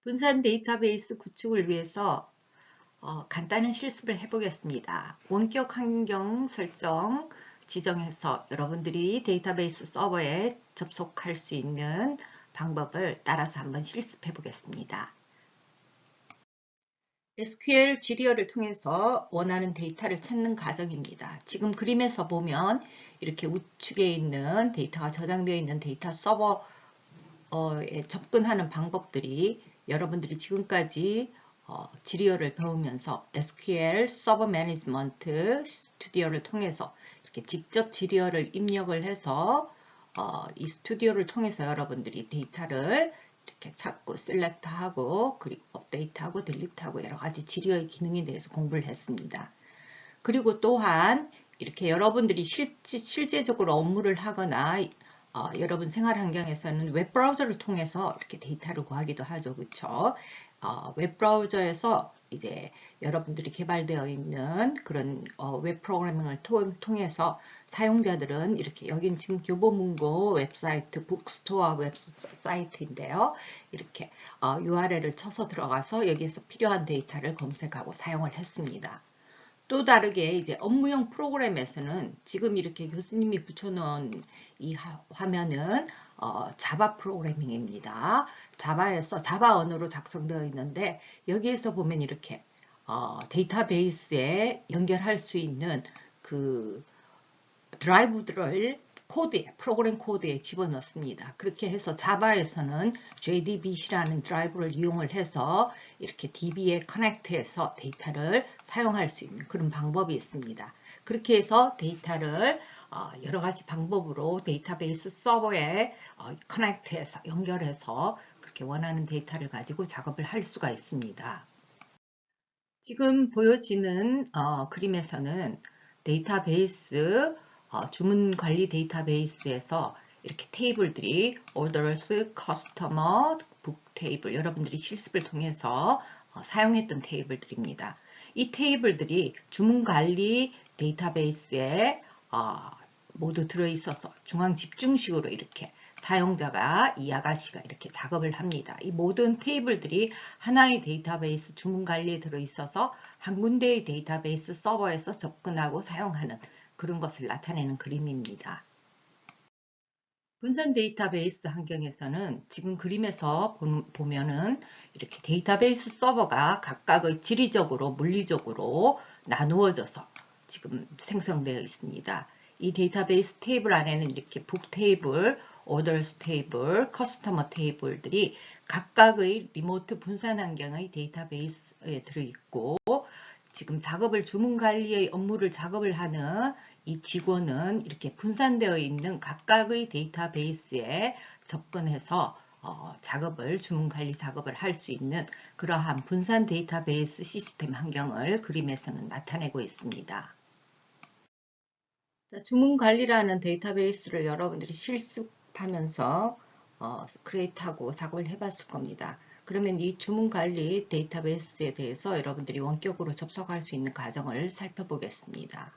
분산 데이터베이스 구축을 위해서 간단한 실습을 해보겠습니다. 원격 환경 설정 지정해서 여러분들이 데이터베이스 서버에 접속할 수 있는 방법을 따라서 한번 실습해 보겠습니다. SQL 지리어를 통해서 원하는 데이터를 찾는 과정입니다. 지금 그림에서 보면 이렇게 우측에 있는 데이터가 저장되어 있는 데이터 서버에 접근하는 방법들이 여러분들이 지금까지 지리어를 배우면서 SQL 서버 매니지먼트 스튜디오를 통해서 이렇게 직접 지리어를 입력을 해서 이 스튜디오를 통해서 여러분들이 데이터를 이렇게 찾고 셀렉트하고 그리고 업데이트하고 딜리트하고 여러 가지 지리어의 기능에 대해서 공부를 했습니다. 그리고 또한 이렇게 여러분들이 실제적으로 업무를 하거나 여러분 생활 환경에서는 웹브라우저를 통해서 이렇게 데이터를 구하기도 하죠. 그렇죠? 웹브라우저에서 이제 여러분들이 개발되어 있는 그런 웹 프로그래밍을 통해서 사용자들은 이렇게 여긴 지금 교보문고 웹사이트 북스토어 웹사이트인데요. 이렇게 URL을 쳐서 들어가서 여기에서 필요한 데이터를 검색하고 사용을 했습니다. 또 다르게 이제 업무용 프로그램에서는 지금 이렇게 교수님이 붙여놓은 이 화면은 자바 프로그래밍입니다. 자바에서 자바 언어로 작성되어 있는데 여기에서 보면 이렇게 데이터베이스에 연결할 수 있는 그 드라이브들을 프로그램 코드에 집어넣습니다. 그렇게 해서 자바에서는 JDBC라는 드라이브를 이용을 해서 이렇게 DB에 커넥트해서 데이터를 사용할 수 있는 그런 방법이 있습니다. 그렇게 해서 데이터를 여러 가지 방법으로 데이터베이스 서버에 커넥트해서 연결해서 그렇게 원하는 데이터를 가지고 작업을 할 수가 있습니다. 지금 보여지는 그림에서는 데이터베이스 주문 관리 데이터베이스에서 이렇게 테이블들이 orders, customer, book 테이블 여러분들이 실습을 통해서 사용했던 테이블들입니다. 이 테이블들이 주문 관리 데이터베이스에 모두 들어있어서 중앙 집중식으로 이렇게 사용자가 이 아가씨가 이렇게 작업을 합니다. 이 모든 테이블들이 하나의 데이터베이스 주문 관리에 들어있어서 한 군데의 데이터베이스 서버에서 접근하고 사용하는 그런 것을 나타내는 그림입니다. 분산 데이터베이스 환경에서는 지금 그림에서 보면은 이렇게 데이터베이스 서버가 각각의 지리적으로 물리적으로 나누어져서 지금 생성되어 있습니다. 이 데이터베이스 테이블 안에는 이렇게 북 테이블, orders 테이블, customer 테이블들이 각각의 리모트 분산 환경의 데이터베이스에 들어있고 지금 주문 관리의 업무를 작업을 하는 이 직원은 이렇게 분산되어 있는 각각의 데이터베이스에 접근해서 주문 관리 작업을 할 수 있는 그러한 분산 데이터베이스 시스템 환경을 그림에서는 나타내고 있습니다. 주문 관리라는 데이터베이스를 여러분들이 실습하면서 크리에이트하고 작업을 해봤을 겁니다. 그러면 이 주문 관리 데이터베이스에 대해서 여러분들이 원격으로 접속할 수 있는 과정을 살펴보겠습니다.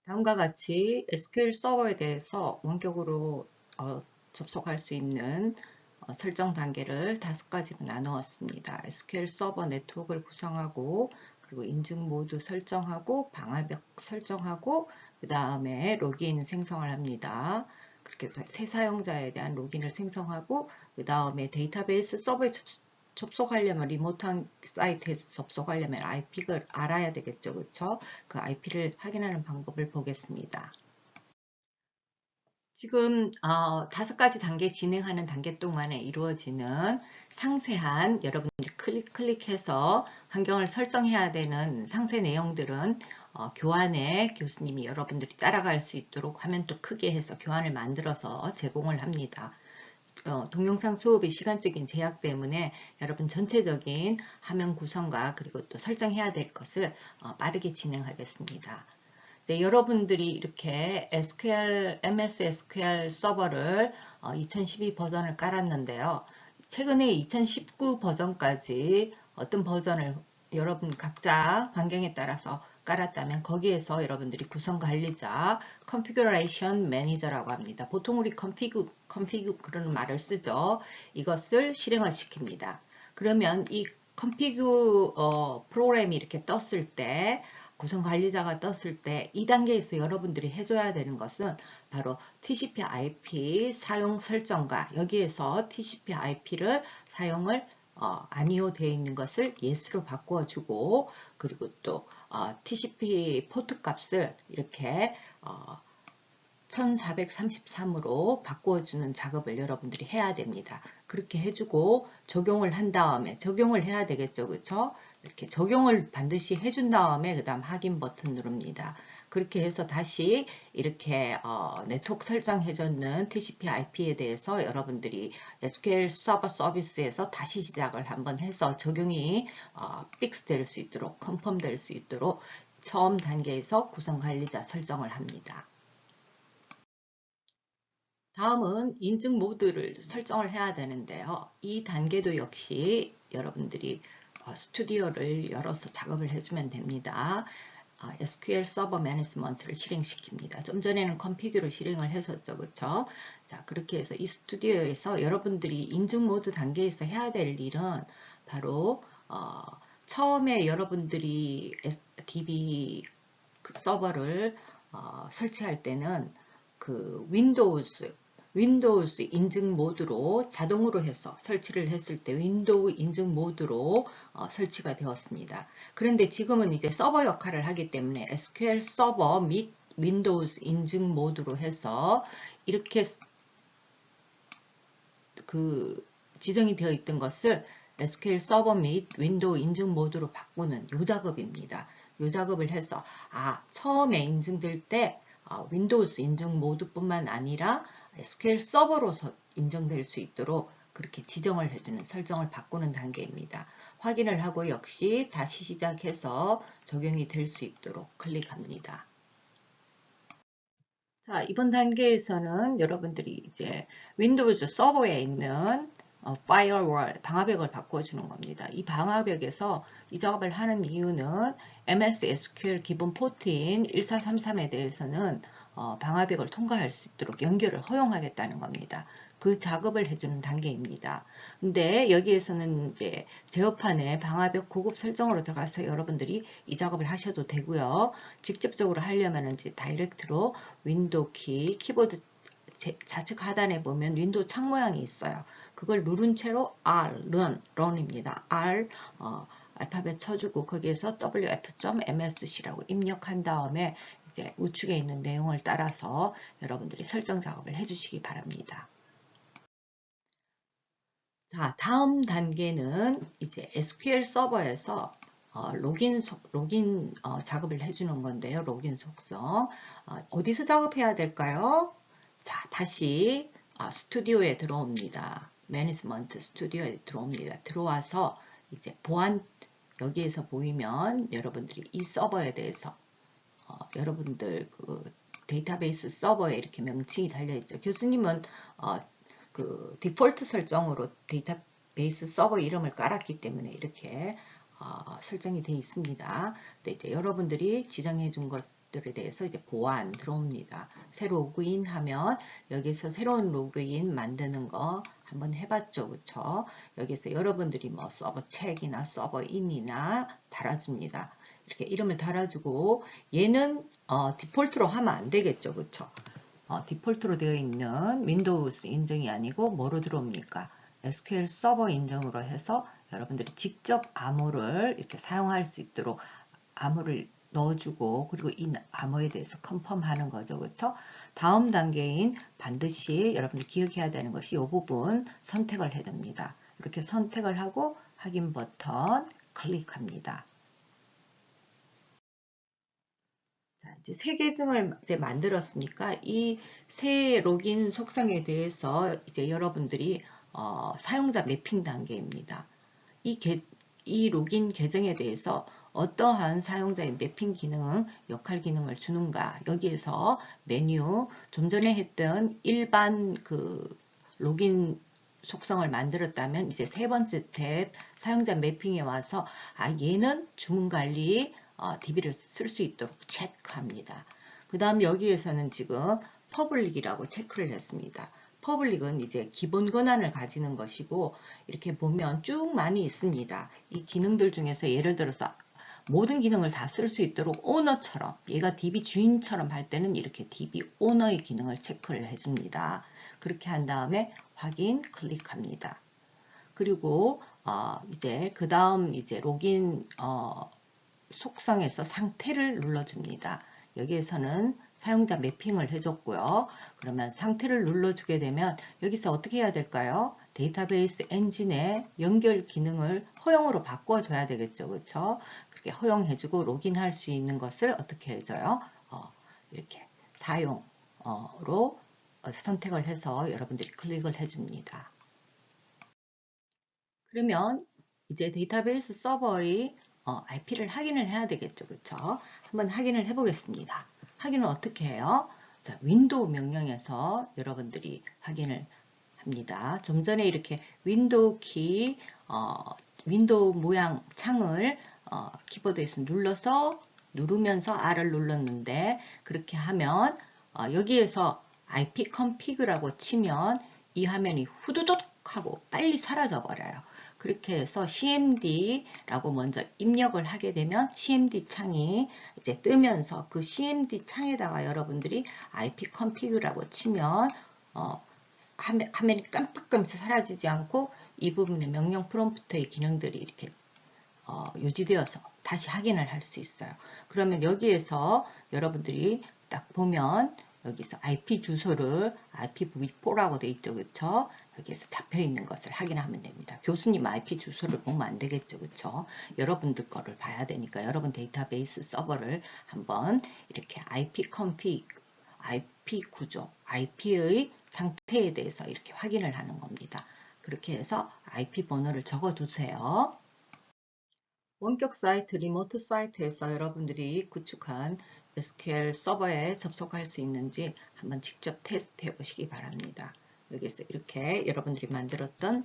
다음과 같이 SQL 서버에 대해서 원격으로 접속할 수 있는 설정 단계를 5가지로 나누었습니다. SQL 서버 네트워크를 구성하고 그리고 인증 모드 설정하고 방화벽 설정하고 그 다음에 로그인 생성을 합니다. 그렇게 해서 새 사용자에 대한 로그인을 생성하고 그 다음에 데이터베이스 서버에 접속하려면 리모트 사이트에서 접속하려면 IP를 알아야 되겠죠. 그렇죠? 그 IP를 확인하는 방법을 보겠습니다. 지금 5가지 단계 진행하는 단계 동안에 이루어지는 상세한 여러분들이 클릭해서 환경을 설정해야 되는 상세 내용들은 교환에 교수님이 여러분들이 따라갈 수 있도록 화면도 크게 해서 교환을 만들어서 제공을 합니다. 동영상 수업의 시간적인 제약 때문에 여러분 전체적인 화면 구성과 그리고 또 설정해야 될 것을 빠르게 진행하겠습니다. 네, 여러분들이 이렇게 MS SQL 서버를 2012 버전을 깔았는데요. 최근에 2019 버전까지 어떤 버전을 여러분 각자 환경에 따라서 깔았다면 거기에서 여러분들이 구성 관리자 Configuration Manager라고 합니다. 보통 우리 config 그런 말을 쓰죠. 이것을 실행을 시킵니다. 그러면 이 config 프로그램이 이렇게 떴을 때 구성 관리자가 떴을 때 이 단계에서 여러분들이 해줘야 되는 것은 바로 TCP/IP 사용 설정과 여기에서 TCP/IP를 사용을 아니오 되어 있는 것을 yes로 바꾸어주고 그리고 또 TCP 포트 값을 이렇게 1433으로 바꾸어주는 작업을 여러분들이 해야 됩니다. 그렇게 해주고 적용을 한 다음에 적용을 해야 되겠죠. 그렇죠? 이렇게 적용을 반드시 해준 다음에 그 다음 확인 버튼 누릅니다. 그렇게 해서 다시 이렇게 네트워크 설정해줬는 TCP/IP에 대해서 여러분들이 SQL 서버 서비스에서 다시 시작을 한번 해서 적용이 픽스 될 수 있도록 컨펌 될 수 있도록 처음 단계에서 구성 관리자 설정을 합니다. 다음은 인증 모드를 설정을 해야 되는데요. 이 단계도 역시 여러분들이 스튜디오를 열어서 작업을 해주면 됩니다. SQL 서버 매니지먼트를 실행시킵니다. 좀 전에는 컴피규를 실행을 했었죠. 그렇죠? 자, 그렇게 해서 이 스튜디오에서 여러분들이 인증 모드 단계에서 해야 될 일은 바로 처음에 여러분들이 DB 서버를 설치할 때는 그 윈도우즈 인증 모드로 자동으로 해서 설치를 했을 때 윈도우 인증 모드로 설치가 되었습니다. 그런데 지금은 이제 서버 역할을 하기 때문에 SQL 서버 및 윈도우즈 인증 모드로 해서 이렇게 그 지정이 되어 있던 것을 SQL 서버 및 윈도우 인증 모드로 바꾸는 요 작업입니다. 요 작업을 해서 처음에 인증될 때 윈도우즈 인증 모드뿐만 아니라 SQL 서버로서 인정될 수 있도록 그렇게 지정을 해주는 설정을 바꾸는 단계입니다. 확인을 하고 역시 다시 시작해서 적용이 될 수 있도록 클릭합니다. 자, 이번 단계에서는 여러분들이 이제 윈도우즈 서버에 있는 파이어월, 방화벽을 바꿔주는 겁니다. 이 방화벽에서 이 작업을 하는 이유는 MS SQL 기본 포트인 1433에 대해서는 방화벽을 통과할 수 있도록 연결을 허용하겠다는 겁니다. 그 작업을 해주는 단계입니다. 근데 여기에서는 이제 제어판에 방화벽 고급 설정으로 들어가서 여러분들이 이 작업을 하셔도 되고요. 직접적으로 하려면 이제 다이렉트로 윈도우 키, 키보드 좌측 하단에 보면 윈도우 창 모양이 있어요. 그걸 누른 채로 R, run입니다. R, 알파벳 쳐주고 거기에서 wf.msc라고 입력한 다음에 이제 우측에 있는 내용을 따라서 여러분들이 설정 작업을 해주시기 바랍니다. 자, 다음 단계는 이제 SQL 서버에서 로긴 작업을 해주는 건데요. 로긴 속성. 어디서 작업해야 될까요? 자, 다시 스튜디오에 들어옵니다. 매니지먼트 스튜디오에 들어옵니다. 들어와서 이제 보안 여기에서 보이면 여러분들이 이 서버에 대해서 여러분들 그 데이터베이스 서버에 이렇게 명칭이 달려있죠. 교수님은 그 디폴트 설정으로 데이터베이스 서버 이름을 깔았기 때문에 이렇게 설정이 되어 있습니다. 근데 이제 여러분들이 지정해 준 것들에 대해서 이제 보안 들어옵니다. 새로 로그인하면 여기서 새로운 로그인 만드는 거 한번 해봤죠, 그쵸? 여기서 여러분들이 뭐 서버 책이나 서버 인이나 달아줍니다. 이렇게 이름을 달아주고 얘는 디폴트로 하면 안 되겠죠, 그쵸? 디폴트로 되어 있는 윈도우스 인증이 아니고 뭐로 들어옵니까? SQL 서버 인증으로 해서 여러분들이 직접 암호를 이렇게 사용할 수 있도록 암호를 넣어주고 그리고 이 암호에 대해서 컨펌하는 거죠. 그렇죠? 다음 단계인 반드시 여러분들 기억해야 되는 것이 이 부분 선택을 해야 됩니다. 이렇게 선택을 하고 확인 버튼 클릭합니다. 자, 이제 새 계정을 이제 만들었으니까 이 새 로긴 속성에 대해서 이제 여러분들이 사용자 매핑 단계입니다. 이 로긴 계정에 대해서 어떠한 사용자의 매핑 기능, 역할 기능을 주는가 여기에서 메뉴 좀 전에 했던 일반 그 로긴 속성을 만들었다면 이제 세 번째 탭 사용자 매핑에 와서 얘는 주문 관리 DB를 쓸 수 있도록 체크합니다. 그 다음 여기에서는 지금 퍼블릭이라고 체크를 했습니다. 퍼블릭은 이제 기본 권한을 가지는 것이고 이렇게 보면 쭉 많이 있습니다. 이 기능들 중에서 예를 들어서 모든 기능을 다 쓸 수 있도록 오너처럼 얘가 DB 주인처럼 할 때는 이렇게 DB 오너의 기능을 체크를 해줍니다. 그렇게 한 다음에 확인 클릭합니다. 그리고 이제 그 다음 이제 로긴 속성에서 상태를 눌러줍니다. 여기에서는 사용자 매핑을 해줬고요. 그러면 상태를 눌러주게 되면 여기서 어떻게 해야 될까요? 데이터베이스 엔진의 연결 기능을 허용으로 바꿔줘야 되겠죠. 그렇죠? 그렇게 허용해주고 로그인할 수 있는 것을 어떻게 해줘요? 이렇게 사용으로 선택을 해서 여러분들이 클릭을 해줍니다. 그러면 이제 데이터베이스 서버의 IP를 확인을 해야 되겠죠. 그렇죠? 한번 확인을 해보겠습니다. 확인은 어떻게 해요? 자, 윈도우 명령에서 여러분들이 확인을 합니다. 좀 전에 이렇게 윈도우 키, 윈도우 모양 창을 키보드에서 누르면서 R을 눌렀는데 그렇게 하면 여기에서 IP config라고 치면 이 화면이 후두둑 하고 빨리 사라져 버려요. 그렇게 해서 CMD라고 먼저 입력을 하게 되면 CMD 창이 이제 뜨면서 그 CMD 창에다가 여러분들이 IP config라고 치면 화면이 깜빡깜빡 사라지지 않고 이 부분의 명령 프롬프트의 기능들이 이렇게 유지되어서 다시 확인을 할 수 있어요. 그러면 여기에서 여러분들이 딱 보면 여기서 IP 주소를 IPv4라고 되어 있죠. 그렇죠? 여기에서 잡혀 있는 것을 확인하면 됩니다. 교수님 IP 주소를 보면 안 되겠죠. 그렇죠? 여러분들 거를 봐야 되니까 여러분 데이터베이스 서버를 한번 이렇게 IP config, IP 구조, IP의 상태에 대해서 이렇게 확인을 하는 겁니다. 그렇게 해서 IP 번호를 적어 두세요. 원격 사이트, 리모트 사이트에서 여러분들이 구축한 SQL 서버에 접속할 수 있는지 한번 직접 테스트 해 보시기 바랍니다. 여기서 이렇게 여러분들이 만들었던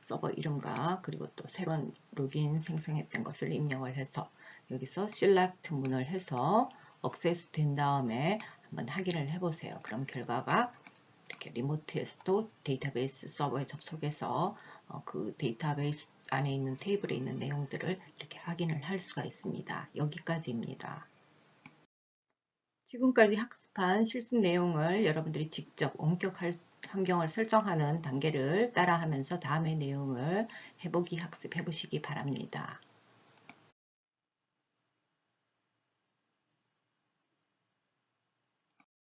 서버 이름과 그리고 또 새로운 로그인 생성했던 것을 입력을 해서 여기서 select 문을 해서 액세스 된 다음에 한번 확인을 해 보세요. 그럼 결과가 이렇게 리모트에서도 데이터베이스 서버에 접속해서 그 데이터베이스 안에 있는 테이블에 있는 내용들을 이렇게 확인을 할 수가 있습니다. 여기까지입니다. 지금까지 학습한 실습 내용을 여러분들이 직접 원격 환경을 설정하는 단계를 따라하면서 다음의 내용을 해보기 학습해 보시기 바랍니다.